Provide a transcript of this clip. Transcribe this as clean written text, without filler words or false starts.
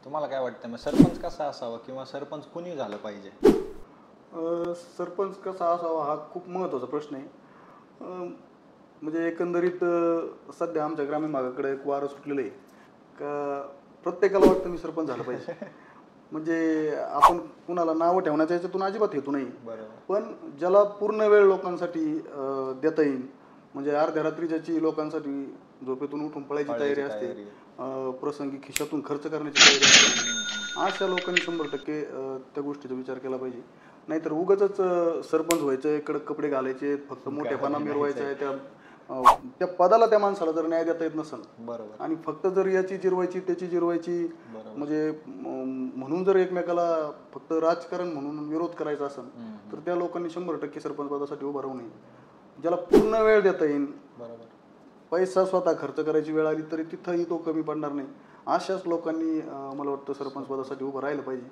तुम्हाला काय वाटतं मग सरपंच कसा असावा किंवा सरपंच कुणी झालं पाहिजे? सरपंच कसा असावा हा खूप महत्त्वाचा प्रश्न आहे. म्हणजे एकंदरीत सध्या आमच्या ग्रामीण भागाकडे एक वारं सुटलेलं आहे का प्रत्येकाला वाटतं मी सरपंच झालं पाहिजे. म्हणजे आपण कुणाला नावं ठेवण्याच्या याच्यातून अजिबात हेतू नाही. बरोबर. पण ज्याला पूर्ण वेळ लोकांसाठी देता येईल, म्हणजे अर्ध्या रात्री ज्याची लोकांसाठी झोपेतून उठून पळायची तयारी असते, प्रसंगी खिशातून खर्च करण्याची तयारी असते, अशा लोकांनी 100% त्या गोष्टीचा विचार केला पाहिजे. नाहीतर उगाचच सरपंच व्हायचं, कडक कपडे घालायचे, फक्त मोठेपणा मिरवायचा आहे, त्या पदाला त्या माणसाला जर न्याय देता येत नसेल बरोबर. आणि फक्त जर याची जिरवायची त्याची जिरवायची, म्हणजे म्हणून जर एकमेकाला फक्त राजकारण म्हणून विरोध करायचा असेल तर त्या लोकांनी 100% सरपंच पदासाठी उभं राहू नये. ज्याला पूर्ण वेळ देता येईल, बरोबर. पैसा स्वतः खर्च करायची वेळ आली तरी तिथंही तो कमी पडणार नाही, अशाच लोकांनी मला वाटतं सरपंच पदासाठी उभं राहिलं पाहिजे.